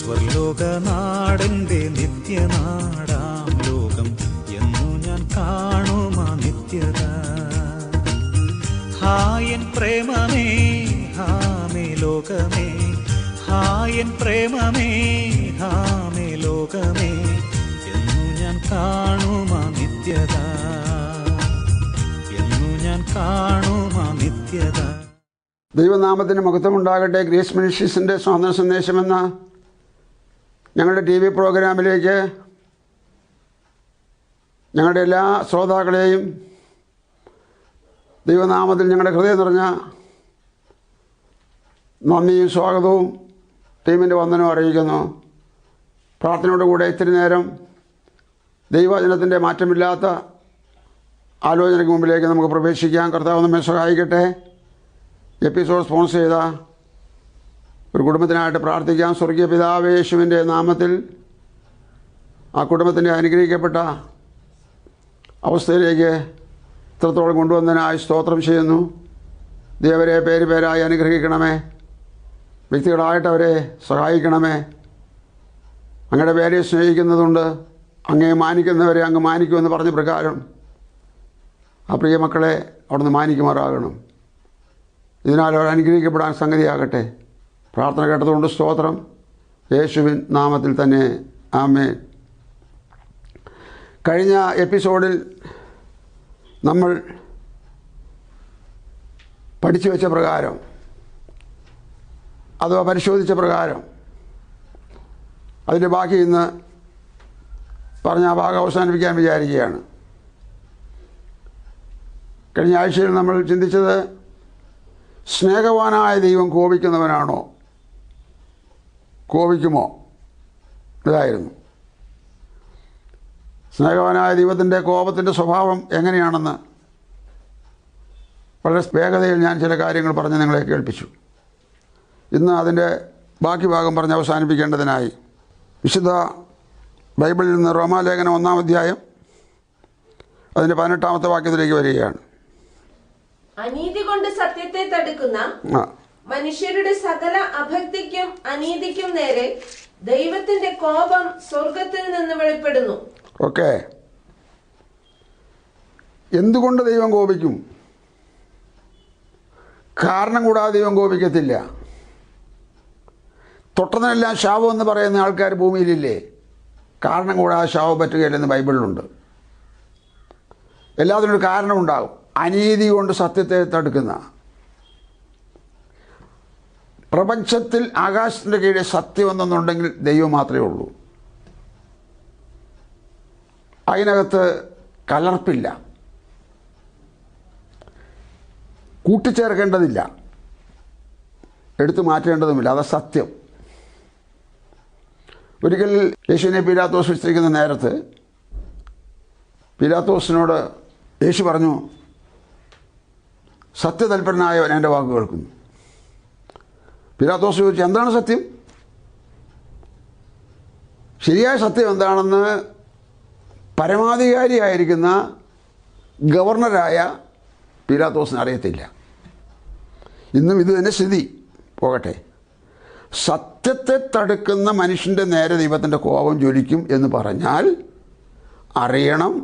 സ്വർലോകനാടന്റെ നിത്യനാടാം ലോകം എന്നു ഞാൻ കാണുമാ നിത്യത. ഹായൻ പ്രേമമേ ഹാമേ ലോകമേ, ഹായൻ പ്രേമമേ ഹാമേ ലോകമേ എന്നു ഞാൻ കാണുമാ നിത്യത, എന്നു ഞാൻ കാണുമാ നിത്യത. ദൈവനാമത്തിന് മഹത്വമുണ്ടാകട്ടെ. ഗ്രേസ് മിനിസ്ട്രീസിൻ്റെ സ്വാതന്ത്ര്യ സന്ദേശമെന്ന ഞങ്ങളുടെ TV പ്രോഗ്രാമിലേക്ക് ഞങ്ങളുടെ എല്ലാ ശ്രോതാക്കളെയും ദൈവനാമത്തിൽ ഞങ്ങളുടെ ഹൃദയം നിറഞ്ഞ നന്ദിയും സ്വാഗതവും ടീമിൻ്റെ വന്ദനവും അറിയിക്കുന്നു. പ്രാർത്ഥനയോടുകൂടെ ഇത്തിരി നേരം ദൈവവചനത്തിൻ്റെ മാറ്റമില്ലാത്ത ആലോചനയ്ക്ക് മുമ്പിലേക്ക് നമുക്ക് പ്രവേശിക്കാം. കർത്താവ് നമ്മെ സഹായിക്കട്ടെ. എപ്പിസോഡ് സ്പോൺസർ ചെയ്ത ഒരു കുടുംബത്തിനായിട്ട് പ്രാർത്ഥിക്കാം. സ്വർഗീയ പിതാവേ, യേശുവിൻ്റെ നാമത്തിൽ ആ കുടുംബത്തിൻ്റെ അനുഗ്രഹിക്കപ്പെട്ട അവസ്ഥയിലേക്ക് ഇത്രത്തോളം കൊണ്ടുവന്നതിനായി സ്തോത്രം ചെയ്യുന്നു. ദേവരെ പേര് പേരായി അനുഗ്രഹിക്കണമേ. വ്യക്തികളായിട്ട് അവരെ സഹായിക്കണമേ. അങ്ങയുടെ പേരെ സ്നേഹിക്കുന്നതുകൊണ്ട് അങ്ങേ മാനിക്കുന്നവരെ അങ്ങ് മാനിക്കുമെന്ന് പറഞ്ഞ പ്രകാരം ആ പ്രിയ മക്കളെ അവിടുന്ന് മാനിക്കുമാറാകണം. ഇതിനാൽ അവർ അനുഗ്രഹിക്കപ്പെടാൻ സംഗതിയാകട്ടെ. പ്രാർത്ഥന കേട്ടതുകൊണ്ട് സ്തോത്രം. യേശുവിൻ നാമത്തിൽ തന്നെ ആമേൻ. കഴിഞ്ഞ എപ്പിസോഡിൽ നമ്മൾ പഠിച്ചു വെച്ച പ്രകാരം അഥവാ പരിശോധിച്ച പ്രകാരം അതിൻ്റെ ബാക്കി ഇന്ന് പറഞ്ഞ ആ ഭാഗം അവസാനിപ്പിക്കാൻ വിചാരിക്കുകയാണ്. കഴിഞ്ഞ ആഴ്ചയിൽ നമ്മൾ ചിന്തിച്ചത് സ്നേഹവാനായ ദൈവം കോപിക്കുന്നവനാണോ, കോപിക്കുമോ? ഇതായിരുന്നു. സ്നേഹവാനായ ദൈവത്തിൻ്റെ കോപത്തിൻ്റെ സ്വഭാവം എങ്ങനെയാണെന്ന് വളരെ വേഗതയിൽ ഞാൻ ചില കാര്യങ്ങൾ പറഞ്ഞ് നിങ്ങളെ കേൾപ്പിച്ചു. ഇന്ന് അതിൻ്റെ ബാക്കി ഭാഗം പറഞ്ഞ് അവസാനിപ്പിക്കേണ്ടതിനായി വിശുദ്ധ ബൈബിളിൽ നിന്ന് റോമാലേഖനം 1-ാം അധ്യായം അതിൻ്റെ 18-ാമത്തെ വാക്യത്തിലേക്ക് വരികയാണ്. അനീതി കൊണ്ട് സത്യത്തെ തടുക്കുന്ന മനുഷ്യരുടെ സകല അഭക്തിക്കും അനീതിക്കും നേരെ ദൈവത്തിന്റെ കോപം സ്വർഗത്തിൽ നിന്ന് വെളിപ്പെടുന്നു. ഓക്കെ. എന്തുകൊണ്ട് ദൈവം കോപിക്കും? കാരണം കൂടാതെ ദൈവം കോപിക്കത്തില്ല. തൊട്ടതിനെല്ലാം ശാപം എന്ന് പറയുന്ന ആൾക്കാർ ഭൂമിയിലില്ലേ? കാരണം കൂടാതെ ശാപം പറ്റുകയില്ലെന്ന് ബൈബിളിലുണ്ട്. എല്ലാത്തിനൊരു കാരണമുണ്ടാകും. അനീതി കൊണ്ട് സത്യത്തെ തടുക്കുന്ന, പ്രപഞ്ചത്തിൽ ആകാശത്തിൻ്റെ കീഴിൽ സത്യം എന്നുണ്ടെങ്കിൽ ദൈവം മാത്രമേ ഉള്ളൂ. അതിനകത്ത് കലർപ്പില്ല, കൂട്ടിച്ചേർക്കേണ്ടതില്ല, എടുത്തു മാറ്റേണ്ടതുമില്ല. അത് സത്യം. ഒരിക്കൽ യേശുവിനെ പീലാത്തോസ് വിസ്തരിക്കുന്ന നേരത്ത് പീലാത്തോസിനോട് യേശു പറഞ്ഞു, സത്യതൽപരനായവൻ എൻ്റെ വാക്ക് കേൾക്കുന്നു. പീലാത്തോസ് ചോദിച്ചു, എന്താണ് സത്യം? ശരിയായ സത്യം എന്താണെന്ന് പരമാധികാരിയായിരിക്കുന്ന ഗവർണറായ പീലാത്തോസിന് അറിയത്തില്ല. ഇന്നും ഇത് തന്നെ സ്ഥിതി. പോകട്ടെ. സത്യത്തെ തടുക്കുന്ന മനുഷ്യൻ്റെ നേരെ ദൈവത്തിൻ്റെ കോപം ജ്വലിക്കും എന്ന് പറഞ്ഞാൽ അറിയണം,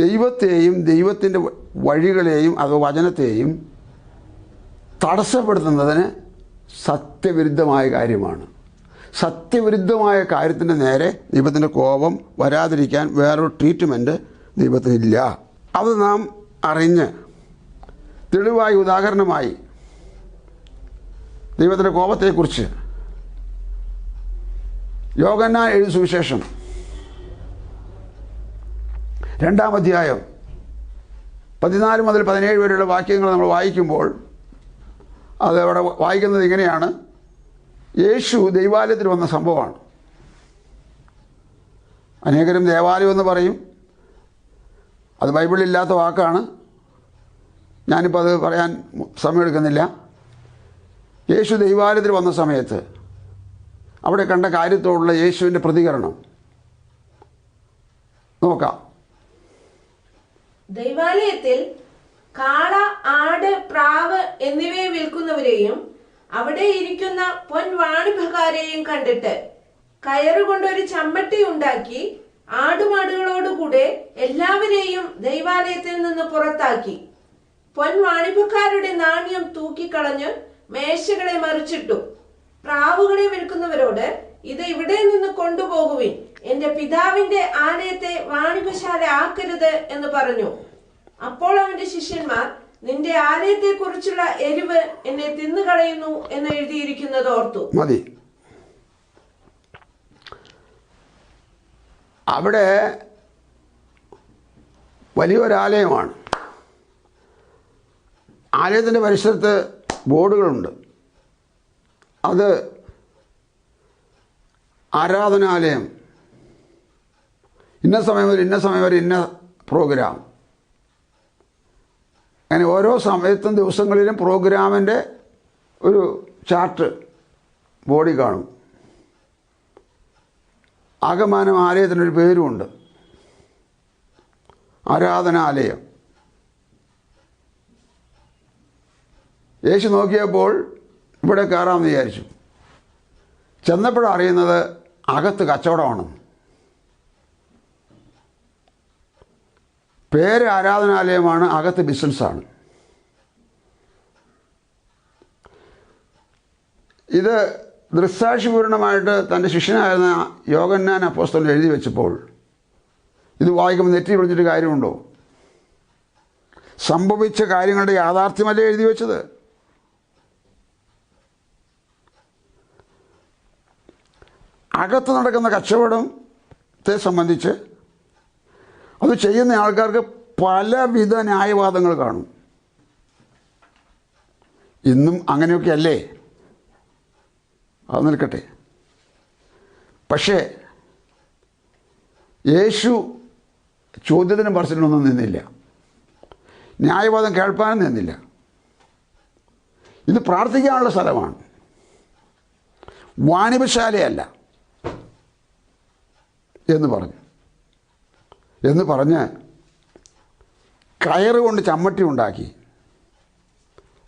ദൈവത്തെയും ദൈവത്തിൻ്റെ വഴികളെയും അതോ വചനത്തെയും തടസ്സപ്പെടുത്തുന്നതിന് സത്യവിരുദ്ധമായ കാര്യമാണ്. സത്യവിരുദ്ധമായ കാര്യത്തിൻ്റെ നേരെ ദൈവത്തിൻ്റെ കോപം വരാതിരിക്കാൻ വേറൊരു ട്രീറ്റ്മെൻറ്റ് ദൈവത്തിനില്ല. അത് നാം അറിഞ്ഞ് തെളിവായി ഉദാഹരണമായി ദൈവത്തിൻ്റെ കോപത്തെക്കുറിച്ച് യോഹന്നാൻ എഴുതിയ സുവിശേഷം 2-ാം അധ്യായം 14 മുതൽ 17 വരെയുള്ള വാക്യങ്ങൾ നമ്മൾ വായിക്കുമ്പോൾ അത് അവിടെ വായിക്കുന്നത് ഇങ്ങനെയാണ്. യേശു ദൈവാലയത്തിൽ വന്ന സംഭവമാണ്. അനേകരും ദേവാലയം എന്ന് പറയും. അത് ബൈബിളിലില്ലാത്ത വാക്കാണ്. ഞാനിപ്പോൾ അത് പറയാൻ സമയമെടുക്കുന്നില്ല. യേശു ദൈവാലയത്തിൽ വന്ന സമയത്ത് അവിടെ കണ്ട കാര്യത്തോടുള്ള യേശുവിൻ്റെ പ്രതികരണം നോക്കാം. ദൈവാലയത്തിൽ കാള, ആട്, പ്രാവ് എന്നിവയെ വിൽക്കുന്നവരെയും അവിടെ ഇരിക്കുന്ന പൊൻവാണിഭക്കാരെയും കണ്ടിട്ട് കയറുകൊണ്ടൊരു ചമ്മട്ടി ഉണ്ടാക്കി ആടുമാടുകളോടുകൂടെ എല്ലാവരെയും ദൈവാലയത്തിൽ നിന്ന് പുറത്താക്കി. പൊൻവാണിഭക്കാരുടെ നാണ്യം തൂക്കിക്കളഞ്ഞ് മേശകളെ മറിച്ചിട്ടു. പ്രാവുകളെ വിൽക്കുന്നവരോട്, ഇത് ഇവിടെ നിന്ന് കൊണ്ടുപോകുവിൻ, എന്റെ പിതാവിന്റെ ആലയത്തെ വാണിഭശാല ആക്കരുത് എന്ന് പറഞ്ഞു. അപ്പോൾ അവന്റെ ശിഷ്യന്മാർ, നിന്റെ ആലയത്തെ കുറിച്ചുള്ള എരിവ് എന്നെ തിന്നുകളയുന്നു എന്ന് എഴുതിയിരിക്കുന്നത് ഓർത്തു. മതി. അവിടെ വലിയൊരാലയമാണ്. ആലയത്തിൻ്റെ പരിസരത്ത് ബോർഡുകളുണ്ട്. അത് ആരാധനാലയം, ഇന്ന സമയം വരെ ഇന്ന സമയം വരെ ഇന്ന പ്രോഗ്രാം, അങ്ങനെ ഓരോ സമയത്തും ദിവസങ്ങളിലും പ്രോഗ്രാമിൻ്റെ ഒരു ചാർട്ട് ബോർഡിൽ കാണും. ആകമാനം ആലയത്തിനൊരു പേരുമുണ്ട്, ആരാധനാലയം. യേശു നോക്കിയപ്പോൾ ഇവിടെ കയറാമെന്ന് വിചാരിച്ചു. ചെന്നപ്പോഴാണ് അറിയുന്നത് അകത്ത് കച്ചവടമാണെന്ന്. പേര് ആരാധനാലയമാണ്, അകത്ത് ബിസിനസ്സാണ്. ഇത് ദൃക്സാക്ഷിപൂർണമായിട്ട് തൻ്റെ ശിഷ്യനായിരുന്ന യോഹന്നാൻ അപ്പോസ്തലൻ എഴുതി വെച്ചപ്പോൾ ഇത് വായിക്കുമ്പോൾ നെറ്റി പിടിച്ചിട്ട് കാര്യമുണ്ടോ? സംഭവിച്ച കാര്യങ്ങളുടെ യാഥാർത്ഥ്യമല്ലേ എഴുതി വെച്ചത്? അകത്ത് നടക്കുന്ന കച്ചവടത്തെ സംബന്ധിച്ച് അത് ചെയ്യുന്ന ആൾക്കാർക്ക് പലവിധ ന്യായവാദങ്ങൾ കാണും. ഇന്നും അങ്ങനെയൊക്കെ അല്ലേ? അത് നിൽക്കട്ടെ. പക്ഷേ യേശു ചോദ്യത്തിനും പറച്ചിലൊന്നും നിന്നില്ല, ന്യായവാദം കേൾപ്പാനും നിന്നില്ല. ഇത് പ്രാർത്ഥിക്കാനുള്ള സ്ഥലമാണ്, വാണിഭശാലയല്ല എന്ന് പറഞ്ഞ് കയറുകൊണ്ട് ചമ്മട്ടി ഉണ്ടാക്കി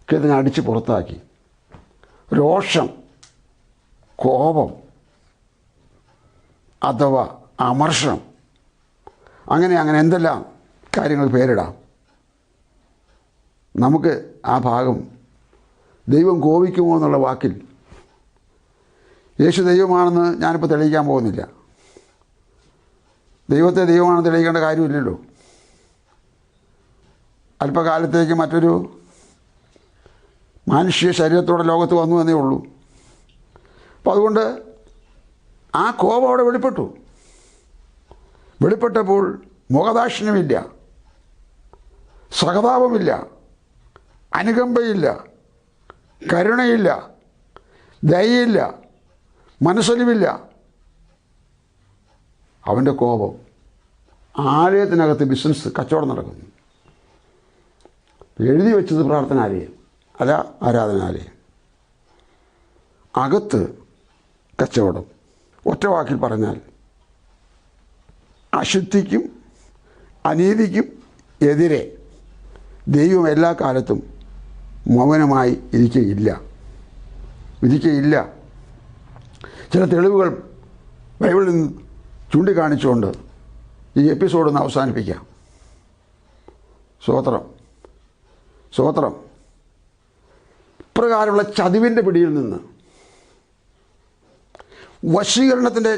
ഇതിനെ അടിച്ച് പുറത്താക്കി. രോഷം, കോപം അഥവാ അമർഷം, അങ്ങനെ എന്തെല്ലാം കാര്യങ്ങൾ പേരിടാം. നമുക്ക് ആ ഭാഗം ദൈവം കോപിക്കുമോ എന്നുള്ള വാക്കിൽ യേശു ദൈവമാണെന്ന് ഞാനിപ്പോൾ തെളിയിക്കാൻ പോകുന്നില്ല. ദൈവത്തെ ദൈവമാണെന്ന് തെളിയിക്കേണ്ട കാര്യമില്ലല്ലോ. അല്പകാലത്തേക്ക് മറ്റൊരു മനുഷ്യ ശരീരത്തോടെ ലോകത്ത് വന്നു എന്നേ ഉള്ളൂ. അപ്പോൾ അതുകൊണ്ട് ആ കോപം അവിടെ വെളിപ്പെട്ടപ്പോൾ മുഖദാക്ഷിണ്യമില്ല, സഹതാപമില്ല, അനുകമ്പയില്ല, കരുണയില്ല, ദയയില്ല, മനസ്സലിവില്ല. അവൻ്റെ കോപം. ആലയത്തിനകത്ത് ബിസിനസ്, കച്ചവടം നടക്കുന്നു. എഴുതി വെച്ചത് പ്രാർത്ഥനാലയം അല്ല ആരാധനാലയം. അകത്ത് കച്ചവടം. ഒറ്റ വാക്കിൽ പറഞ്ഞാൽ അശുദ്ധിക്കും അനീതിക്കും എതിരെ ദൈവം എല്ലാ കാലത്തും മൗനമായി വിധിക്കുകയില്ല. ചില തെളിവുകൾ ബൈബിളിൽ നിന്ന് ചൂണ്ടിക്കാണിച്ചുകൊണ്ട് ഈ എപ്പിസോഡ് ഒന്ന് അവസാനിപ്പിക്കാം. സ്തോത്രം. ഇപ്രകാരമുള്ള ചതിവിൻ്റെ പിടിയിൽ നിന്ന്, വശീകരണത്തിൻ്റെ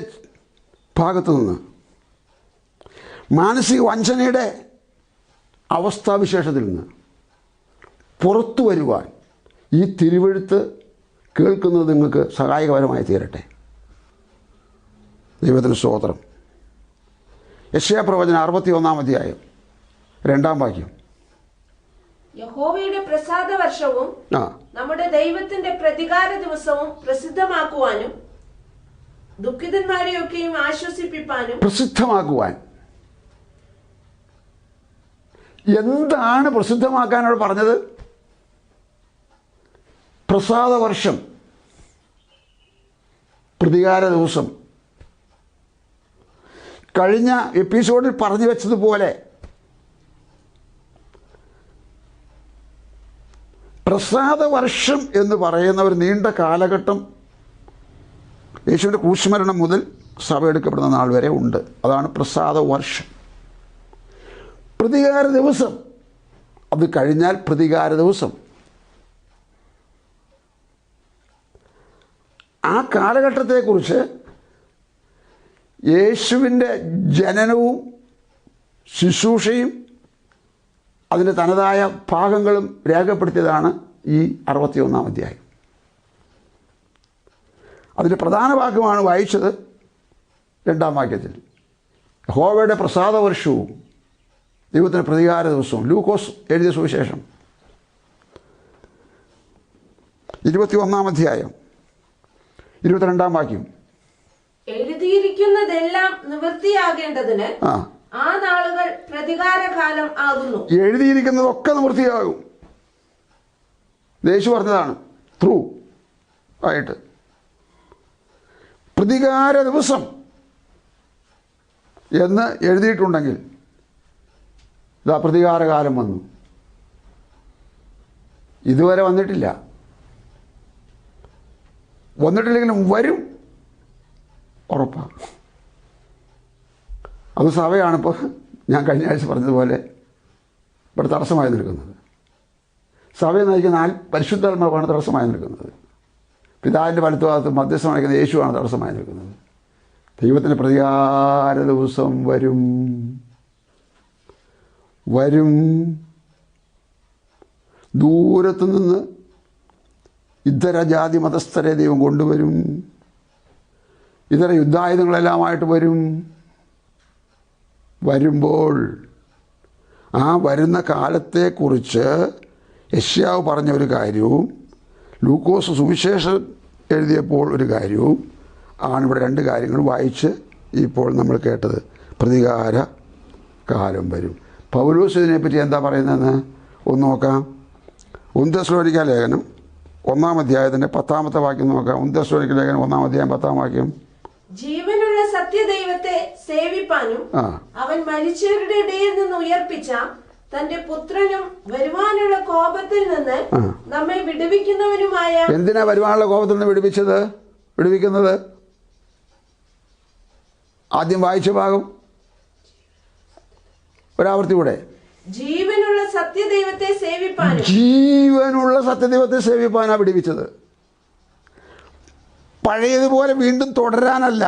ഭാഗത്തു നിന്ന്, മാനസിക വഞ്ചനയുടെ അവസ്ഥാവിശേഷത്തിൽ നിന്ന് പുറത്തു വരുവാൻ ഈ തിരുവെഴുത്ത് കേൾക്കുന്നത് നിങ്ങൾക്ക് സഹായകരമായി തീരട്ടെ. ദൈവത്തിന് സ്തോത്രം. യെശയ്യാ പ്രവചനം 61-ാം അധ്യായം 2-ാം വാക്യം. യഹോവയുടെ പ്രസാദ വർഷവും നമ്മുടെ ദൈവത്തിന്റെ പ്രതികാര ദിവസവും പ്രസിദ്ധമാക്കുവാനും ദുഃഖിതന്മാരെയൊക്കെയും ആശ്വസിപ്പിപ്പാനും. പ്രസിദ്ധമാക്കുവാൻ എന്താണ് പ്രസിദ്ധമാക്കാനോട് പറഞ്ഞത്? പ്രസാദ വർഷം, പ്രതികാര ദിവസം. കഴിഞ്ഞ എപ്പിസോഡിൽ പറഞ്ഞു വെച്ചതുപോലെ പ്രസാദ വർഷം എന്ന് പറയുന്ന ഒരു നീണ്ട കാലഘട്ടം യേശുവിൻ്റെ ക്രൂശുമരണം മുതൽ സഭ എടുക്കപ്പെടുന്ന നാൾ വരെ ഉണ്ട്. അതാണ് പ്രസാദ വർഷം. പ്രതികാര ദിവസം, അത് കഴിഞ്ഞാൽ പ്രതികാര ദിവസം. ആ കാലഘട്ടത്തെക്കുറിച്ച് യേശുവിൻ്റെ ജനനവും ശുശ്രൂഷയും അതിൻ്റെ തനതായ ഭാഗങ്ങളും രേഖപ്പെടുത്തിയതാണ് ഈ 61-ാം അധ്യായം. അതിൻ്റെ പ്രധാന ഭാഗമാണ് വായിച്ചത് 2-ാം വാക്യത്തിൽ. യഹോവയുടെ പ്രസാദ വർഷവും ദൈവത്തിൻ്റെ പ്രതികാര ദിവസവും. ലൂക്കോസ് എഴുതിയ സുവിശേഷം 21-ാം അധ്യായം 22-ാം വാക്യം. എഴുതിയിരിക്കുന്നതെല്ലാം നിവൃത്തിയാകേണ്ടതിന് ആ നാളുകൾ പ്രതികാരകാലം ആകുന്നു. എഴുതിയിരിക്കുന്നതൊക്കെ നിവൃത്തിയാകും. യേശു പറഞ്ഞതാണ് ത്രൂ ആയിട്ട്. പ്രതികാര ദിവസം എന്ന് എഴുതിയിട്ടുണ്ടെങ്കിൽ ഇതാ പ്രതികാരകാലം വന്നു. ഇതുവരെ വന്നിട്ടില്ല. വന്നിട്ടില്ലെങ്കിലും വരും, ഉറപ്പാണ്. അത് സഭയാണിപ്പോൾ ഞാൻ കഴിഞ്ഞ ആഴ്ച പറഞ്ഞതുപോലെ ഇവിടെ തടസ്സമായി നിൽക്കുന്നത്. സഭയെ നയിക്കുന്ന പരിശുദ്ധാത്മാവാണ് തടസ്സമായി നിൽക്കുന്നത്. പിതാവിൻ്റെ വലത്തുഭാഗത്ത് മധ്യസ്ഥം നയിക്കുന്ന യേശുവാണ് തടസ്സമായി നിൽക്കുന്നത്. ദൈവത്തിൻ്റെ പ്രതികാര ദിവസം വരും. ദൂരത്തു നിന്ന് ഇതര ജാതി മതസ്ഥരെ ദൈവം കൊണ്ടുവരും. ഇതര യുദ്ധായുധങ്ങളെല്ലാമായിട്ട് വരുമ്പോൾ ആ വരുന്ന കാലത്തെക്കുറിച്ച് യെശയ്യാവ് പറഞ്ഞ ഒരു കാര്യവും ലൂക്കോസ് സുവിശേഷം എഴുതിയപ്പോൾ ഒരു കാര്യവും ആണ് ഇവിടെ രണ്ട് കാര്യങ്ങൾ വായിച്ച് ഇപ്പോൾ നമ്മൾ കേട്ടത്. പ്രതികാര കാലം വരും. പൗലോസ് ഇതിനെപ്പറ്റി എന്താ പറയുന്നതെന്ന് ഒന്ന് നോക്കാം. 1 തെസ്സലോനിക്ക ലേഖനം 1-ാം അധ്യായത്തിൻ്റെ 10-ാമത്തെ വാക്യം നോക്കാം. 1 തെസ്സലോനിക്ക ലേഖനം 1-ാം അധ്യായം 10-ാം വാക്യം. ജീവനുള്ള സത്യദൈവത്തെ സേവിപ്പാനും അവൻ മരിച്ചവരുടെ ഇടയിൽ നിന്ന് ഉയർപ്പിച്ച തന്റെ പുത്രനും വരുവാനുള്ള കോപത്തിൽ നിന്ന് നമ്മെ വിടുവിക്കുന്നവനുമായ. എന്തിനാ വരുവാനുള്ള കോപത്തിൽ നിന്ന് വിടുവിക്കുന്നത്? ആദ്യം വായിച്ച ഭാഗം ഒരാവർത്തി കൂടെ. ജീവനുള്ള സത്യദൈവത്തെ സേവിപ്പാനാ വിടുവിച്ചത്. പഴയതുപോലെ വീണ്ടും തുടരാനല്ല.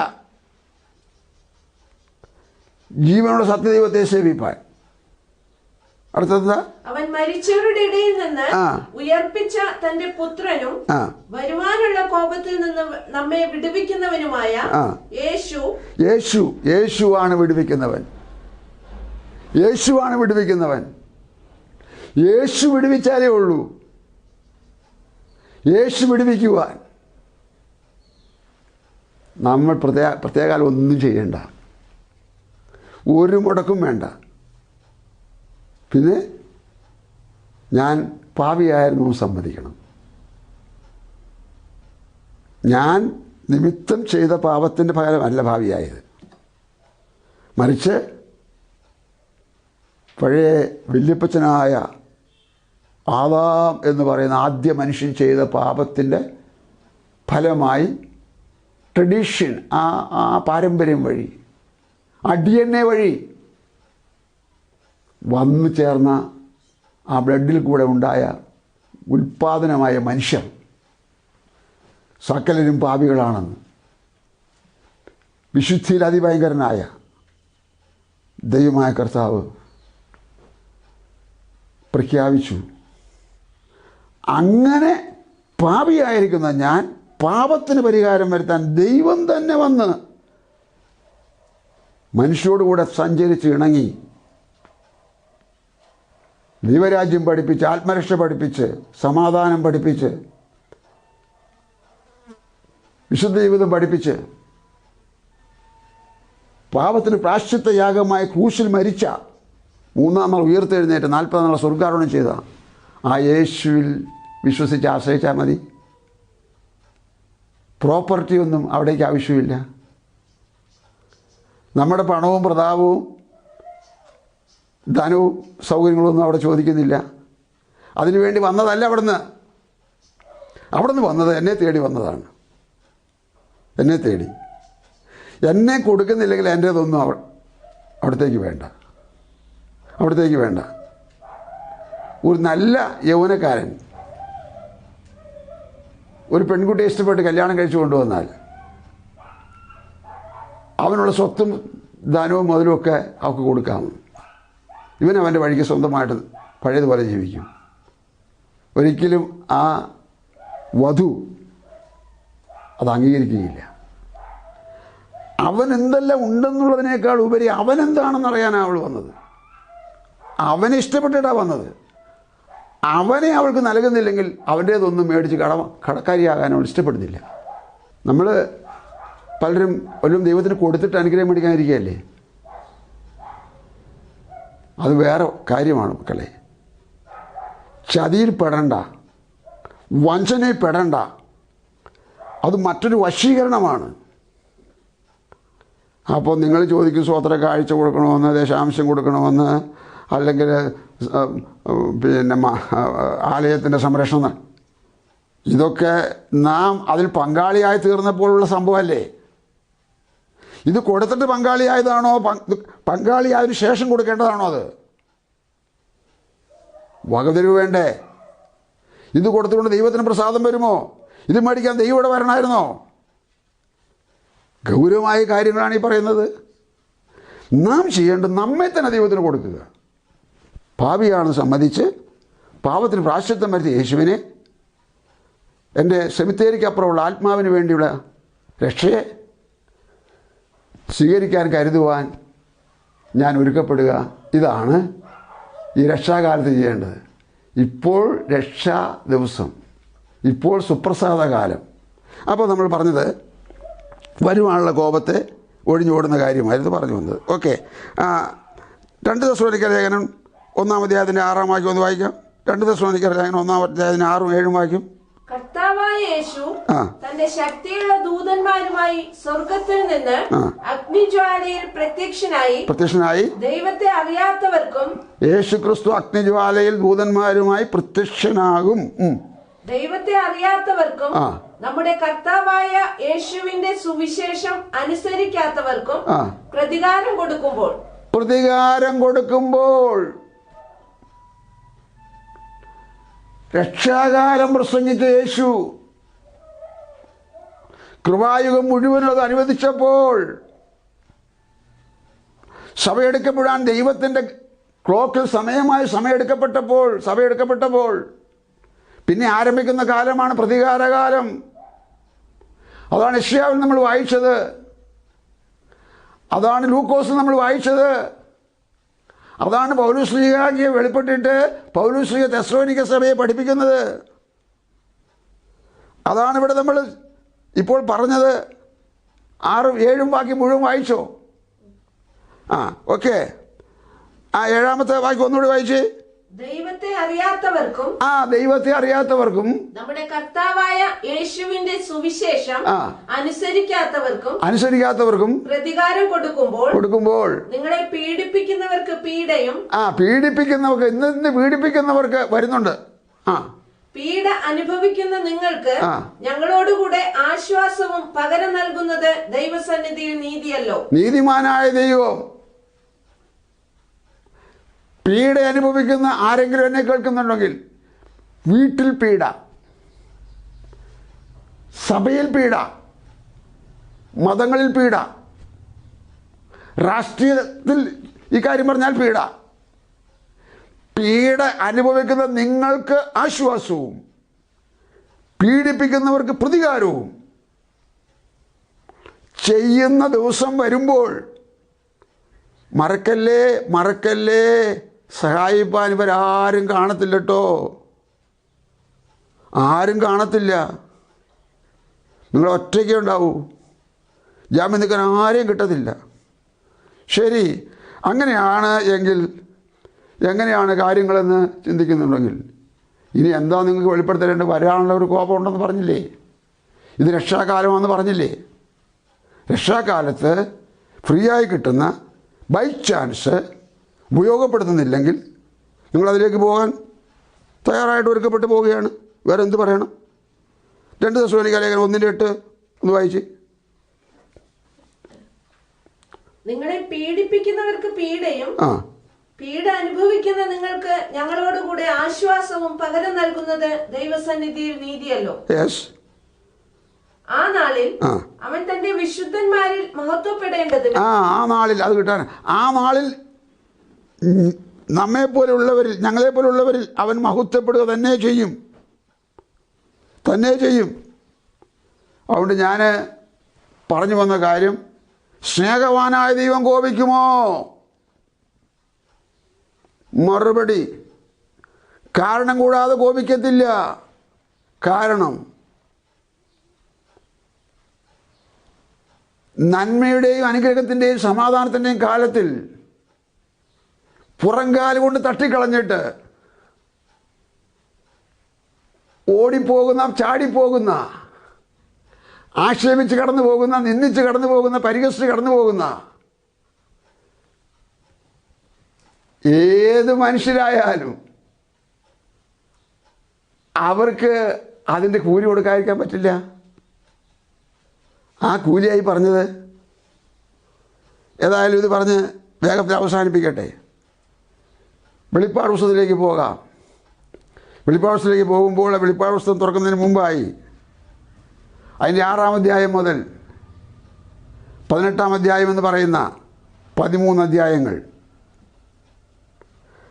ജീവനുള്ള സത്യദൈവത്തെ സേവിപ്പാൻ. അടുത്തത് അവൻ മരിച്ചവരുടെ ഇടയിൽ നിന്ന് ഉയർപ്പിച്ച തന്റെ പുത്രനും വരുവാനുള്ള കോപത്തിൽ നിന്ന് നമ്മെ വിടുവിക്കുന്നവനുമായ യേശുവാണ് വിടുവിക്കുന്നവൻ. യേശു വിടുവിച്ചാലേ ഉള്ളൂ. യേശു വിടുവിക്കുവാൻ നമ്മൾ പ്രത്യേക ഒന്നും ചെയ്യണ്ട, ഒരു മുടക്കും വേണ്ട. പിന്നെ ഞാൻ പാപിയായിരുന്നു സമ്മതിക്കണം. ഞാൻ നിമിത്തം ചെയ്ത പാപത്തിൻ്റെ ഫലമല്ല ഭാവിയായത്, മറിച്ച് പഴയ വല്യപ്പച്ചനായ ആദാം എന്ന് പറയുന്ന ആദ്യ മനുഷ്യൻ ചെയ്ത പാപത്തിൻ്റെ ഫലമായി ട്രഡീഷൻ, ആ പാരമ്പര്യം വഴി, ആ DNA വഴി വന്നു ചേർന്ന ആ ബ്ലഡിൽ കൂടെ ഉണ്ടായ ഉൽപ്പാദനമായ മനുഷ്യർ സകലരും പാപികളാണെന്ന് വിശുദ്ധിയിൽ അതിഭയങ്കരനായ ദൈവമായ കർത്താവ് പ്രഖ്യാപിച്ചു. അങ്ങനെ പാപിയായിരിക്കുന്ന ഞാൻ പാപത്തിന് പരിഹാരം വരുത്താൻ ദൈവം തന്നെ വന്ന് മനുഷ്യരോടുകൂടെ സഞ്ചരിച്ച് ഇണങ്ങി ദൈവരാജ്യം പഠിപ്പിച്ച്, ആത്മരക്ഷ പഠിപ്പിച്ച്, സമാധാനം പഠിപ്പിച്ച്, വിശുദ്ധ ജീവിതം പഠിപ്പിച്ച്, പാപത്തിന് പ്രായശ്ചിത്ത യാഗമായ ക്രൂശിൽ മരിച്ച 3-ാം നാൾ ഉയർത്തെഴുന്നേറ്റ് 40 നാൾ സ്വർഗ്ഗാരോഹണം ചെയ്ത ആ യേശുവിൽ വിശ്വസിച്ച് ആശ്രയിച്ചാൽ മതി. പ്രോപ്പർട്ടി ഒന്നും അവിടേക്ക് ആവശ്യമില്ല. നമ്മുടെ പണവും പ്രതാപവും ധനവും സൗകര്യങ്ങളൊന്നും അവിടെ ചോദിക്കുന്നില്ല. അതിനുവേണ്ടി വന്നതല്ല അവിടുന്ന് വന്നത് എന്നെ തേടി വന്നതാണ്. എന്നെ തേടി. എന്നെ കൊടുക്കുന്നില്ലെങ്കിൽ എൻ്റേതൊന്നും അവിടത്തേക്ക് വേണ്ട. ഒരു നല്ല യൗവനക്കാരൻ ഒരു പെൺകുട്ടിയെ ഇഷ്ടപ്പെട്ട് കല്യാണം കഴിച്ചു കൊണ്ടുവന്നാൽ അവനുള്ള സ്വത്തും ധനവും മുതലും ഒക്കെ അവൾക്ക് കൊടുക്കാം. ഇവൻ അവൻ്റെ വഴിക്ക് സ്വന്തമായിട്ട് പഴയതുപോലെ ജീവിക്കും. ഒരിക്കലും ആ വധു അത് അംഗീകരിക്കുകയില്ല. അവൻ എന്തെല്ലാം ഉണ്ടെന്നുള്ളതിനേക്കാൾ ഉപരി അവനെന്താണെന്നറിയാനാണ് അവൾ വന്നത്. അവനെ ഇഷ്ടപ്പെട്ടിട്ടാണ് വന്നത്. അവനെ അവൾക്ക് നൽകുന്നില്ലെങ്കിൽ അവൻ്റേതൊന്നും മേടിച്ച് കടക്കാരിയാകാൻ അവൾ ഇഷ്ടപ്പെടുന്നില്ല. നമ്മൾ പലരും വല്ലതും ദൈവത്തിന് കൊടുത്തിട്ട് അനുഗ്രഹം മേടിക്കാനിരിക്കുകയല്ലേ. അത് വേറെ കാര്യമാണ് മക്കളെ. ചതിയിൽ പെടണ്ട, വഞ്ചനയിൽ പെടണ്ട. അത് മറ്റൊരു വശീകരണമാണ്. അപ്പോൾ നിങ്ങൾ ചോദിക്കും സ്വോത്ര കാഴ്ച കൊടുക്കണമെന്ന്, ദശാംശം കൊടുക്കണമെന്ന്, അല്ലെങ്കിൽ പിന്നെ ആലയത്തിൻ്റെ സംരക്ഷണം. ഇതൊക്കെ നാം അതിൽ പങ്കാളിയായി തീർന്നപ്പോഴുള്ള സംഭവമല്ലേ. ഇത് കൊടുത്തിട്ട് പങ്കാളിയായതാണോ, പങ്കാളിയായതിനു ശേഷം കൊടുക്കേണ്ടതാണോ? അത് വകതിരിവ് വേണ്ടേ? ഇത് കൊടുത്തുകൊണ്ട് ദൈവത്തിന് പ്രസാദം വരുമോ? ഇത് മേടിക്കാൻ ദൈവം ഇവിടെ വരണമായിരുന്നോ? ഗൗരവമായ കാര്യങ്ങളാണ് ഈ പറയുന്നത്. നാം ചെയ്യേണ്ടത് നമ്മെ തന്നെ ദൈവത്തിന് കൊടുക്കുക. പാപിയാണെന്ന് സമ്മതിച്ച് പാപത്തിന് പ്രായശ്ചിത്തം വരുത്തിയ യേശുവിനെ, എൻ്റെ സെമിത്തേരിക്കപ്പുറമുള്ള ആത്മാവിന് വേണ്ടിയുള്ള രക്ഷയെ സ്വീകരിക്കാൻ കരുതുവാൻ ഞാൻ ഒരുക്കപ്പെടുക. ഇതാണ് ഈ രക്ഷാകാലത്ത് ചെയ്യേണ്ടത്. ഇപ്പോൾ രക്ഷാ ദിവസം, ഇപ്പോൾ സുപ്രസാദകാലം. അപ്പോൾ നമ്മൾ പറഞ്ഞത് വരുവാനുള്ള കോപത്തെ ഒഴിഞ്ഞോടുന്ന കാര്യമായിരുന്നു പറഞ്ഞു വന്നത്. ഓക്കെ, 2 തെസ്സലോനിക്കർ ലേഖനം 1-ാം അധ്യായത്തിൻ്റെ 6-ാം വാക്യം ഒന്ന് വായിക്കാം. 2 തെസ്സലോനിക്കർ ലേഖനം 1-ാം അധ്യായത്തിന് 6-ഉം 7-ഉം വാക്യം. കർത്താവായ യേശു തന്റെ ശക്തിയുള്ള ദൂതന്മാരുമായി സ്വർഗത്തിൽ നിന്ന് അഗ്നിജ്വാലയിൽ പ്രത്യക്ഷനായി ദൈവത്തെ അറിയാത്തവർക്കും, യേശു ക്രിസ്തു അഗ്നിജ്വാലയിൽ ദൂതന്മാരുമായി പ്രത്യക്ഷനാകും. ദൈവത്തെ അറിയാത്തവർക്കും നമ്മുടെ കർത്താവായ യേശുവിന്റെ സുവിശേഷം അനുസരിക്കാത്തവർക്കും പ്രതികാരം കൊടുക്കുമ്പോൾ രക്ഷാകാലം പ്രസംഗിച്ച യേശു കൃപായുഗം മുഴുവനും അത് അനുവദിച്ചപ്പോൾ, സഭയെടുക്കപ്പെടാൻ ദൈവത്തിൻ്റെ ക്ലോക്കിൽ സമയമെടുക്കപ്പെട്ടപ്പോൾ പിന്നെ ആരംഭിക്കുന്ന കാലമാണ് പ്രതികാരകാലം. അതാണ് യെശയ്യാവിൽ നമ്മൾ വായിച്ചത്, അതാണ് ലൂക്കോസ് നമ്മൾ വായിച്ചത്, അതാണ് പൗലോസ്ലീഹയ്ക്ക് വെളിപ്പെട്ടിട്ട് പൗലോസ്ലീഹ തെസ്സലോനിക്ക സഭയെ പഠിപ്പിക്കുന്നത്. അതാണ് ഇവിടെ നമ്മൾ ഇപ്പോൾ പറഞ്ഞത്. 6-ഉം 7-ഉം വാക്യം മുഴുവൻ വായിച്ചോ? ഓക്കെ, 7-ാമത്തെ വാക്യം ഒന്നുകൂടി വായിച്ചേ. ദൈവത്തെ അറിയാത്തവർക്കും നമ്മുടെ കർത്താവായ യേശുവിന്റെ സുവിശേഷം അനുസരിക്കാത്തവർക്കും പ്രതികാരം കൊടുക്കുമ്പോൾ നിങ്ങളെ പീഡിപ്പിക്കുന്നവർക്ക് പീഡയും, പീഡിപ്പിക്കുന്നവർക്ക് വരുന്നുണ്ട്. പീഡ അനുഭവിക്കുന്ന നിങ്ങൾക്ക് ഞങ്ങളോടുകൂടെ ആശ്വാസവും പകരം നൽകുന്നത് ദൈവസന്നിധിയിൽ നീതിയല്ലോ. നീതിമാനായ ദൈവം പീഡ അനുഭവിക്കുന്ന ആരെങ്കിലും എന്നെ കേൾക്കുന്നുണ്ടെങ്കിൽ, വീട്ടിൽ പീഡ, സഭയിൽ പീഡ, മതങ്ങളിൽ പീഡ, രാഷ്ട്രീയത്തിൽ ഈ കാര്യം പറഞ്ഞാൽ പീഡ അനുഭവിക്കുന്ന നിങ്ങൾക്ക് ആശ്വാസവും പീഡിപ്പിക്കുന്നവർക്ക് പ്രതികാരവും ചെയ്യുന്ന ദിവസം വരുമ്പോൾ മറക്കല്ലേ, സഹായിപ്പാൻ ഇവരാരും കാണത്തില്ല കേട്ടോ. ആരും കാണത്തില്ല. നിങ്ങൾ ഒറ്റയ്ക്കേ ഉണ്ടാവൂ. ജാമ്യം നിൽക്കാൻ ആരെയും കിട്ടത്തില്ല. ശരി, അങ്ങനെയാണ് എങ്കിൽ എങ്ങനെയാണ് കാര്യങ്ങളെന്ന് ചിന്തിക്കുന്നുണ്ടെങ്കിൽ, ഇനി എന്താ നിങ്ങൾക്ക് വെളിപ്പെടുത്തലേണ്ടത്? വരാനുള്ള ഒരു കോപം ഉണ്ടെന്ന് പറഞ്ഞില്ലേ? ഇത് രക്ഷാകാലമാണെന്ന് പറഞ്ഞില്ലേ? രക്ഷാകാലത്ത് ഫ്രീ ആയി കിട്ടുന്ന ബൈ ചാൻസ് ഉപയോഗപ്പെടുത്തുന്നില്ലെങ്കിൽ നിങ്ങളതിലേക്ക് പോകാൻ തയ്യാറായിട്ട് ഒരുക്കപ്പെട്ടു പോവുകയാണ്. വേറെ എന്ത് പറയണം? 2 തെസ്സലോനിക്ക ലേഖനം 1:8 ഒന്ന് വായിച്ച്. നിങ്ങളെ പീഡിപ്പിക്കുന്നവർക്ക് പീഡയും പീഡ അനുഭവിക്കുന്ന നിങ്ങൾക്ക് ഞങ്ങളോടുകൂടെ ആശ്വാസവും പകരം നൽകുന്നത് ദൈവസന്നിധിയിൽ നീതിയല്ലോ. ആ നാളിൽ അവൻ തന്റെ വിശുദ്ധന്മാരിൽ മഹത്വപ്പെടേണ്ടത്. ആ നാളിൽ അത് കിട്ടാൻ, ആ നാളിൽ നമ്മെപ്പോലുള്ളവരിൽ, ഞങ്ങളെപ്പോലുള്ളവരിൽ അവൻ മഹത്വപ്പെടുക തന്നെ ചെയ്യും. അതുകൊണ്ട് ഞാൻ പറഞ്ഞു വന്ന കാര്യം, സ്നേഹവാനായ ദൈവം കോപിക്കുമോ? മറുപടി, കാരണം കൂടാതെ കോപിക്കത്തില്ല. കാരണം നന്മയുടെയും അനുഗ്രഹത്തിൻ്റെയും സമാധാനത്തിൻ്റെയും കാലത്തിൽ പുറംകാല് കൊണ്ട് തട്ടിക്കളഞ്ഞിട്ട് ഓടിപ്പോകുന്ന, ചാടിപ്പോകുന്ന, ആക്ഷേപിച്ച് കടന്നു പോകുന്ന, നിന്ദിച്ച് കടന്നു പോകുന്ന, പരിഹസിച്ച് കടന്നു പോകുന്ന ഏത് മനുഷ്യരായാലും അവർക്ക് അതിൻ്റെ കൂലി കൊടുക്കാതിരിക്കാൻ പറ്റില്ല. ആ കൂലിയായി പറഞ്ഞത്. ഏതായാലും ഇത് പറഞ്ഞ് വേഗത്തിൽ അവസാനിപ്പിക്കട്ടെ. വെളിപ്പാട് പുസ്തകത്തിലേക്ക് പോകാം. വെളിപ്പാട് പുസ്തകത്തിലേക്ക് പോകുമ്പോൾ വെളിപ്പാട് പുസ്തകം തുറക്കുന്നതിന് മുമ്പായി അതിൻ്റെ 6-ാം അധ്യായം മുതൽ 18-ാം അധ്യായം എന്ന് പറയുന്ന 13 അധ്യായങ്ങൾ,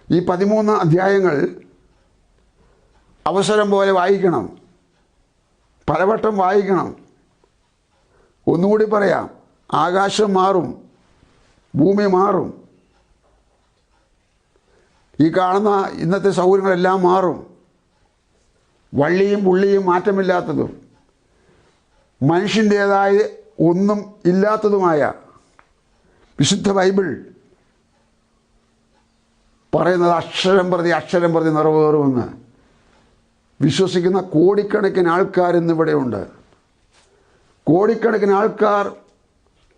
ഈ 13 അധ്യായങ്ങൾ അവസരം പോലെ വായിക്കണം, പലവട്ടം വായിക്കണം. ഒന്നുകൂടി പറയാം, ആകാശം മാറും, ഭൂമി മാറും, ഈ കാണുന്ന ഇന്നത്തെ സൗകര്യങ്ങളെല്ലാം മാറും. വള്ളിയും പുള്ളിയും മാറ്റമില്ലാത്തതും മനുഷ്യൻ്റേതായ ഒന്നും ഇല്ലാത്തതുമായ വിശുദ്ധ ബൈബിൾ പറയുന്നത് അക്ഷരം പ്രതി നിറവേറുമെന്ന് വിശ്വസിക്കുന്ന കോടിക്കണക്കിന് ആൾക്കാർ ഇന്നിവിടെയുണ്ട്. കോടിക്കണക്കിന് ആൾക്കാർ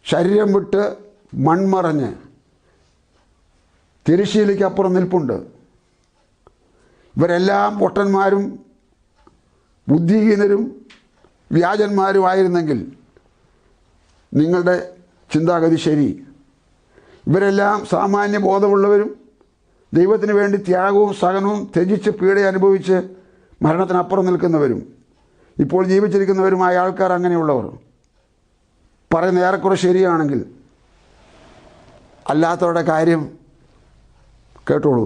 ശരീരം വിട്ട് മൺമറഞ്ഞ് തിരശ്ശീലയ്ക്കപ്പുറം നിൽപ്പുണ്ട്. ഇവരെല്ലാം പൊട്ടന്മാരും ബുദ്ധിഹീനരും വ്യാജന്മാരുമായിരുന്നെങ്കിൽ നിങ്ങളുടെ ചിന്താഗതി ശരി. ഇവരെല്ലാം സാമാന്യ ബോധമുള്ളവരും ദൈവത്തിന് വേണ്ടി ത്യാഗവും സഹനവും ത്യജിച്ച് പീഡ അനുഭവിച്ച് മരണത്തിനപ്പുറം നിൽക്കുന്നവരും ഇപ്പോൾ ജീവിച്ചിരിക്കുന്നവരുമായ ആൾക്കാർ അങ്ങനെയുള്ളവർ. പറയുന്ന ഏറെക്കുറെ ശരിയാണെങ്കിൽ അല്ലാത്തവരുടെ കാര്യം കേട്ടോളൂ.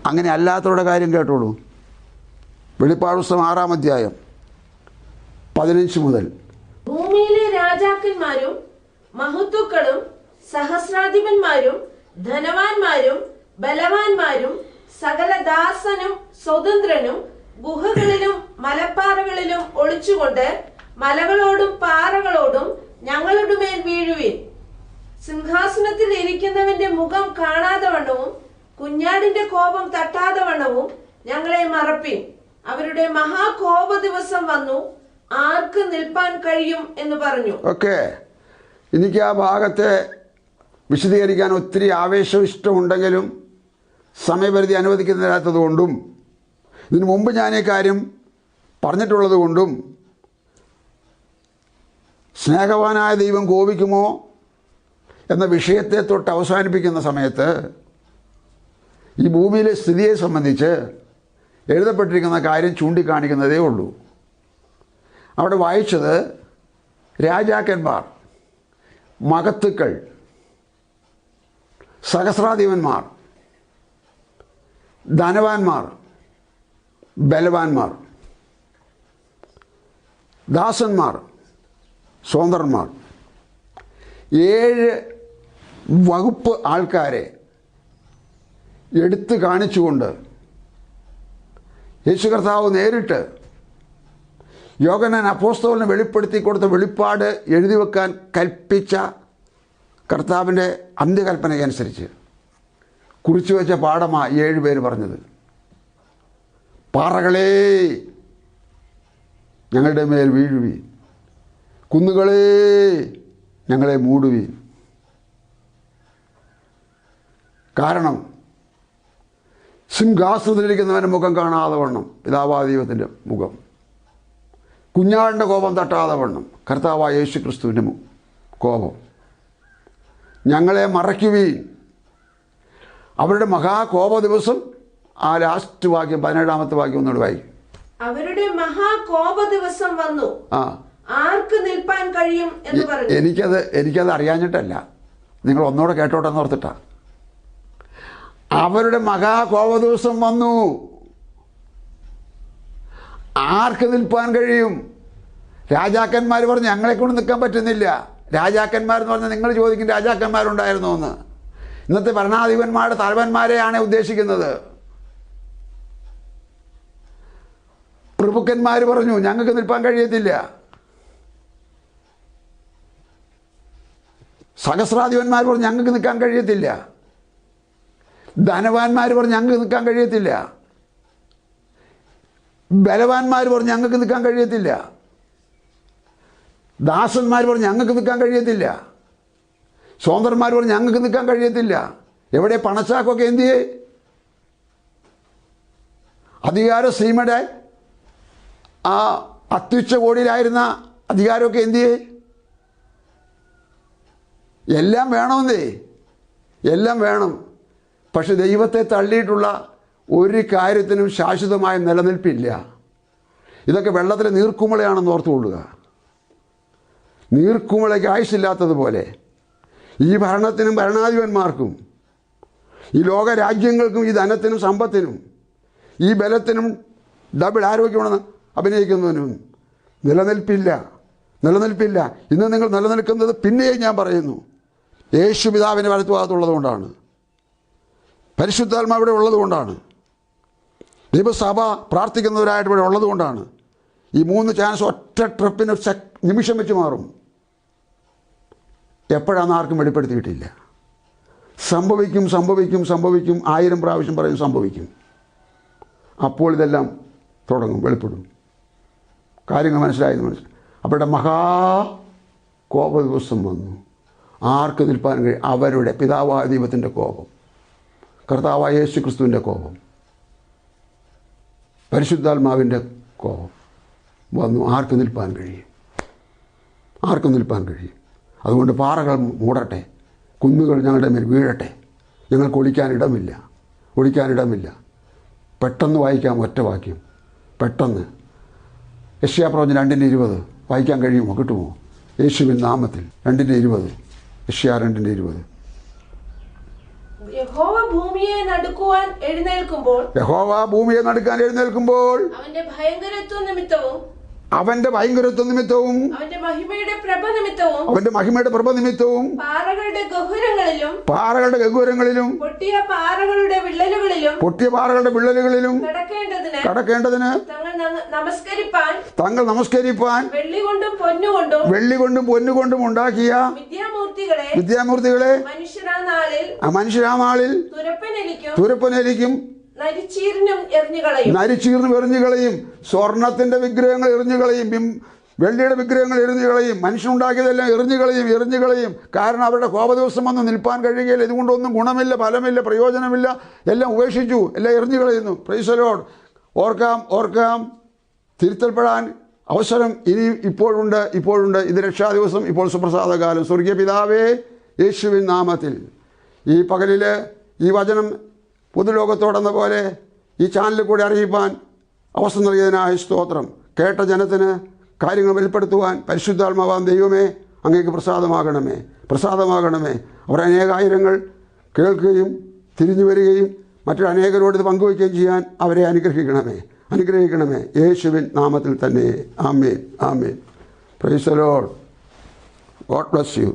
അങ്ങനെ അല്ലാത്തവരുടെ കാര്യം കേട്ടോളൂ. വെളിപ്പാട് പുസ്തകം 6-ാം അധ്യായം 15 മുതൽ. ഭൂമിയിലെ രാജാക്കന്മാരും മഹത്തുക്കളും സഹസ്രാധിപന്മാരും ധനവാന്മാരും ബലവാന്മാരും സകല ദാസനും സ്വതന്ത്രനും ഗുഹകളിലും മലപ്പാറകളിലും ഒളിച്ചുകൊണ്ട് മലകളോടും പാറകളോടും ഞങ്ങളുടെ മേൽ വീഴുവിൻ. സിംഹാസനത്തിൽ ഇരിക്കുന്നവന്റെ മുഖം കാണാതെ വണ്ണവും കുഞ്ഞാടിന്റെ കോപം തട്ടാതെ വണ്ണവും ഞങ്ങളെ മറപ്പിൻ. അവരുടെ മഹാകോപ ദിവസം വന്നു, ആർക്ക് നിൽപ്പാൻ കഴിയും എന്ന് പറഞ്ഞു. ഓക്കെ, എനിക്ക് ആ ഭാഗത്തെ വിശദീകരിക്കാൻ ഒത്തിരി ആവേശം ഇഷ്ടമുണ്ടെങ്കിലും സമയപരിധി അനുവദിക്കുന്നില്ലാത്തത് കൊണ്ടും ഇതിനു മുമ്പ് ഞാൻ ഈ കാര്യം പറഞ്ഞിട്ടുള്ളത് കൊണ്ടും സ്നേഹവാനായ ദൈവം കോപിക്കുമോ എന്ന വിഷയത്തെ തൊട്ട് അവസാനിപ്പിക്കുന്ന സമയത്ത് ഈ ഭൂമിയിലെ സ്ഥിതിയെ സംബന്ധിച്ച് എഴുതപ്പെട്ടിരിക്കുന്ന കാര്യം ചൂണ്ടിക്കാണിക്കുന്നതേ ഉള്ളൂ. അവിടെ വായിച്ചത് രാജാക്കന്മാർ, മഹത്തുക്കൾ, സഹസ്രാധിപന്മാർ, ധനവാന്മാർ, ബലവാന്മാർ, ദാസന്മാർ, സ്വതന്ത്രന്മാർ, 7 വകുപ്പ് ആൾക്കാരെ എടുത്തു കാണിച്ചുകൊണ്ട് യേശു കർത്താവ് നേരിട്ട് യോഹന്നാൻ അപ്പോസ്തലന് വെളിപ്പെടുത്തി കൊടുത്ത വെളിപ്പാട് എഴുതി വെക്കാൻ കൽപ്പിച്ച കർത്താവിൻ്റെ അന്ത്യകൽപ്പനയ്ക്കനുസരിച്ച് കുറിച്ചു വെച്ച പാഠമാണ് 7 പേര് പറഞ്ഞത്. പാറകളേ ഞങ്ങളുടെ മേൽ വീഴുവീൻ, കുന്നുകളേ ഞങ്ങളെ മൂടുവീൻ. കാരണം സിംഹാസനത്തിലിരിക്കുന്നവൻ്റെ മുഖം കാണാതെ വണ്ണം പിതാവായ ദൈവത്തിൻ്റെ മുഖം, കുഞ്ഞാടിൻ്റെ കോപം തട്ടാതെ വണ്ണം കർത്താവായ യേശു ക്രിസ്തുവിൻ്റെ കോപം. ഞങ്ങളെ മറയ്ക്കുവീൻ. അവരുടെ മഹാകോപ ദിവസം, ആ ലാസ്റ്റ് വാക്യം 17-ാമത്തെ വാക്യം ഒന്നുകൂടെ വായിക്കും. അവരുടെ മഹാകോപ ദിവസം വന്നു, ആർക്ക് നിൽപ്പാൻ കഴിയും എന്ന് പറഞ്ഞു. എനിക്കത് അറിയാഞ്ഞിട്ടല്ല, നിങ്ങൾ ഒന്നുകൂടെ കേട്ടോട്ടെന്ന് ഓർത്തിട്ടാ. അവരുടെ മഹാകോപ ദിവസം വന്നു, ആർക്ക് നിൽപ്പാൻ കഴിയും? രാജാക്കന്മാർ പറഞ്ഞു ഞങ്ങളെ കൊണ്ട് നിൽക്കാൻ പറ്റുന്നില്ല. രാജാക്കന്മാരെന്ന് പറഞ്ഞാൽ നിങ്ങൾ ചോദിക്കും രാജാക്കന്മാരുണ്ടായിരുന്നോ എന്ന്. ഇന്നത്തെ ഭരണാധിപന്മാരുടെ തലവന്മാരെയാണ് ഉദ്ദേശിക്കുന്നത്. പ്രഭുക്കന്മാർ പറഞ്ഞു ഞങ്ങൾക്ക് നിൽപ്പാൻ കഴിയത്തില്ല. സഹസ്രാധിപന്മാർ പറഞ്ഞു ഞങ്ങൾക്ക് നിൽക്കാൻ കഴിയത്തില്ല. ധനവാന്മാർ പറഞ്ഞു ഞങ്ങൾക്ക് നിൽക്കാൻ കഴിയത്തില്ല. ബലവാന്മാർ പറഞ്ഞു ഞങ്ങൾക്ക് നിൽക്കാൻ കഴിയത്തില്ല. ദാസന്മാർ പറഞ്ഞു ഞങ്ങൾക്ക് നിൽക്കാൻ കഴിയത്തില്ല. സ്വതന്ത്രന്മാർ പറഞ്ഞു ഞങ്ങൾക്ക് നിൽക്കാൻ കഴിയത്തില്ല. എവിടെ പണച്ചാക്കൊക്കെ എന്തിയെ? അധികാര സീമയുടെ ആ അത്യുച്ച കോടിയിലായിരുന്ന അധികാരമൊക്കെ എന്തിയെ? എല്ലാം വേണമെന്നേ, എല്ലാം വേണം. പക്ഷെ ദൈവത്തെ തള്ളിയിട്ടുള്ള ഒരു കാര്യത്തിനും ശാശ്വതമായ നിലനിൽപ്പില്ല. ഇതൊക്കെ വെള്ളത്തിലെ നീർക്കുമിളയാണെന്ന് ഓർത്തുകൊള്ളുക. നീർക്കുമിളയ്ക്ക് ആയുസ്സില്ലാത്തതുപോലെ ഈ ഭരണത്തിനും ഭരണാധിപന്മാർക്കും ഈ ലോകരാജ്യങ്ങൾക്കും ഈ ധനത്തിനും സമ്പത്തിനും ഈ ബലത്തിനും ഡബിൾ ആരോഗ്യമാണെന്ന് അഭിനയിക്കുന്നതിനും നിലനിൽപ്പില്ല. ഇന്ന് നിങ്ങൾ നിലനിൽക്കുന്നത് പിന്നെയും ഞാൻ പറയുന്നു യേശു പിതാവിൻ്റെ വലത്തുഭാഗത്തുള്ളത് കൊണ്ടാണ്, പരിശുദ്ധാത്മാവ് ഇവിടെ ഉള്ളത് കൊണ്ടാണ്, ദൈവസഭ പ്രാർത്ഥിക്കുന്നവരായിട്ട് ഇവിടെ ഉള്ളത് കൊണ്ടാണ്. ഈ 3 ചാൻസ് ഒറ്റ ട്രിപ്പിന് നിമിഷം വെച്ച് മാറും. എപ്പോഴാണെന്ന് ആർക്കും വെളിപ്പെടുത്തിയിട്ടില്ല. സംഭവിക്കും 1000 പ്രാവശ്യം പറയും സംഭവിക്കും. അപ്പോൾ ഇതെല്ലാം തുടങ്ങും, വെളിപ്പെടും. കാര്യങ്ങൾ മനസ്സിലായെന്ന് അവരുടെ മഹാകോപ ദിവസം വന്നു, ആർക്ക് നിൽപ്പാൻ കഴിയും? അവരുടെ പിതാവായ ദൈവത്തിൻ്റെ കോപം, കർത്താവായ യേശു ക്രിസ്തുവിൻ്റെ കോപം, പരിശുദ്ധാത്മാവിൻ്റെ കോപം വന്നു. ആർക്ക് നിൽപ്പാൻ കഴിയും? അതുകൊണ്ട് പാറകൾ മൂടട്ടെ, കുന്നുകൾ ഞങ്ങളുടെ മേൽ വീഴട്ടെ. ഞങ്ങൾക്ക് ഒളിക്കാനിടമില്ല. പെട്ടെന്ന് വായിക്കാം ഒറ്റ വാക്യം, പെട്ടെന്ന്. യെശയ്യാപ്രവചനം 2:20 വായിക്കാൻ കഴിയുമോ? കിട്ടുമോ? യേശുവിൻ നാമത്തിൽ 2:20, യെശയ്യാ 2:20. യഹോവ ഭൂമിയെ നടുക്കുവാൻ എഴുന്നേൽക്കുമ്പോൾ അവന്റെ ഭയങ്കരത്വ നിമിത്തവും അവന്റെ ഭയങ്കരത്വ നിമിത്തവും അവന്റെ മഹിമയുടെ പ്രഭ നിമിത്തവും പാറകളുടെ ഗഹ്വരങ്ങളിലും പൊട്ടിയ പാറകളുടെ വിള്ളലുകളിലും കടക്കേണ്ടതിന് തങ്ങൾ നമസ്കരിപ്പാൻ വെള്ളി കൊണ്ടും പൊന്നുകൊണ്ടും ഉണ്ടാക്കിയ വിദ്യാമൂർത്തികളെ മനുഷ്യരാ നാളിൽ തുരപ്പനേലിക്കും നരിച്ചീർന്നും എറിഞ്ഞുകളയും. സ്വർണത്തിന്റെ വിഗ്രഹങ്ങൾ എറിഞ്ഞുകളയും, വെള്ളിയുടെ വിഗ്രഹങ്ങൾ എറിഞ്ഞുകളയും, മനുഷ്യനുണ്ടാക്കിയതെല്ലാം എറിഞ്ഞുകളയും. കാരണം അവരുടെ കോപദിവസം വന്ന് നിൽപ്പാൻ കഴിയുകയില്ല. ഇതുകൊണ്ടൊന്നും ഗുണമില്ല, ഫലമില്ല, പ്രയോജനമില്ല. എല്ലാം ഉപേക്ഷിച്ചു, എല്ലാം എറിഞ്ഞുകളയുന്നു. Price the Lord. ഓർക്കാം, തിരുത്തൽപ്പെടാൻ അവസരം ഇപ്പോഴുണ്ട്. ഇത് രക്ഷാദിവസം, ഇപ്പോൾ സുപ്രസാദകാലം. സ്വർഗീയ പിതാവേ, യേശുവിൻ നാമത്തിൽ ഈ പകലിൽ ഈ വചനം പൊതുലോകത്തോടെന്ന പോലെ ഈ ചാനലിൽ കൂടി അറിയിപ്പാൻ അവസരം നൽകിയതിനായ സ്തോത്രം. കേട്ട ജനത്തിന് കാര്യങ്ങൾ വെളിപ്പെടുത്തുവാൻ പരിശുദ്ധാത്മാവാൻ ദൈവമേ അങ്ങേക്ക് പ്രസാദമാകണമേ. അവർ അനേകായിരങ്ങൾ കേൾക്കുകയും തിരിഞ്ഞു വരികയും മറ്റൊരു അനേകരോട് ഇത് പങ്കുവയ്ക്കുകയും ചെയ്യാൻ അവരെ അനുഗ്രഹിക്കണമേ. യേശുവിൻ നാമത്തിൽ തന്നെ. ആമേൻ. Praise the Lord. God bless U.